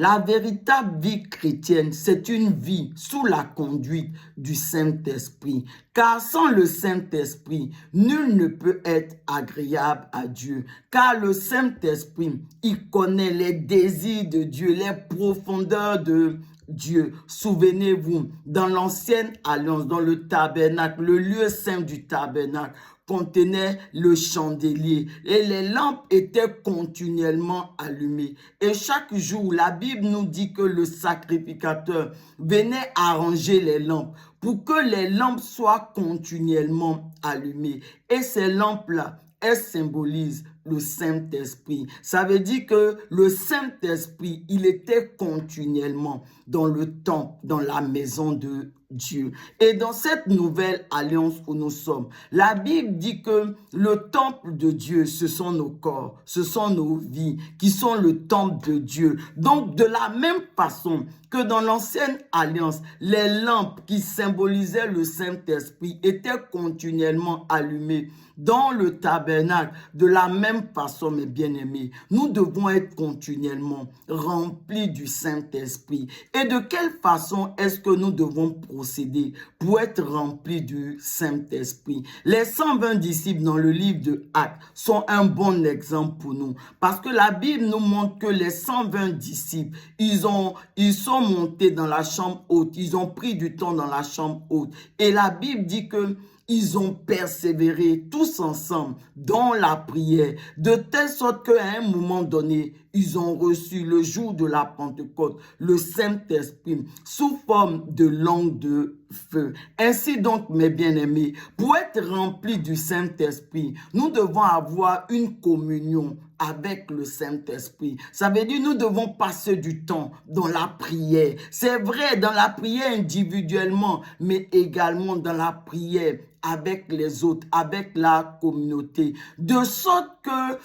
La véritable vie chrétienne, c'est une vie sous la conduite du Saint-Esprit. Car sans le Saint-Esprit, nul ne peut être agréable à Dieu. Car le Saint-Esprit, il connaît les désirs de Dieu, les profondeurs de Dieu. Souvenez-vous, dans l'ancienne alliance, dans le tabernacle, le lieu saint du tabernacle, contenait le chandelier et les lampes étaient continuellement allumées. Et chaque jour, la Bible nous dit que le sacrificateur venait arranger les lampes pour que les lampes soient continuellement allumées. Et ces lampes-là, elles symbolisent le Saint-Esprit. Ça veut dire que le Saint-Esprit, il était continuellement dans le temple, dans la maison de Dieu. Et dans cette nouvelle alliance où nous sommes, la Bible dit que le temple de Dieu, ce sont nos corps, ce sont nos vies qui sont le temple de Dieu. Donc, de la même façon que dans l'ancienne alliance, les lampes qui symbolisaient le Saint-Esprit étaient continuellement allumées dans le tabernacle. De la même façon, mes bien-aimés, nous devons être continuellement remplis du Saint-Esprit. Et de quelle façon est-ce que nous devons procéder pour être remplis du Saint-Esprit? Les 120 disciples dans le livre de Actes sont un bon exemple pour nous. Parce que la Bible nous montre que les 120 disciples, ils sont montés dans la chambre haute. Ils ont pris du temps dans la chambre haute. Et la Bible dit que ils ont persévéré tous ensemble dans la prière, de telle sorte qu'à un moment donné, ils ont reçu le jour de la Pentecôte, le Saint-Esprit, sous forme de langue de feu. Ainsi donc, mes bien-aimés, pour être remplis du Saint-Esprit, nous devons avoir une communion avec le Saint-Esprit. Ça veut dire nous devons passer du temps dans la prière. C'est vrai, dans la prière individuellement, mais également dans la prière avec les autres, avec la communauté. De sorte que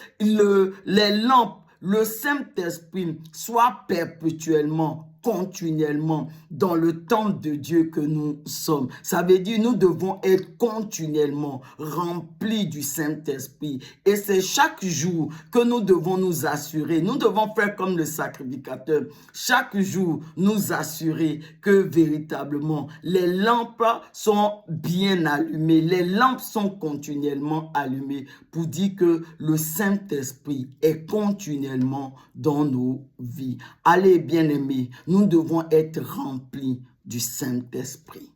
les lampes, le Saint-Esprit soit perpétuellement, continuellement dans le temple de Dieu que nous sommes. Ça veut dire nous devons être continuellement remplis du Saint-Esprit. Et c'est chaque jour que nous devons nous assurer. Nous devons faire comme le sacrificateur. Chaque jour, nous assurer que véritablement les lampes sont bien allumées. Les lampes sont continuellement allumées pour dire que le Saint-Esprit est continuellement dans nos vies. Allez, bien-aimés, nous devons être remplis du Saint-Esprit.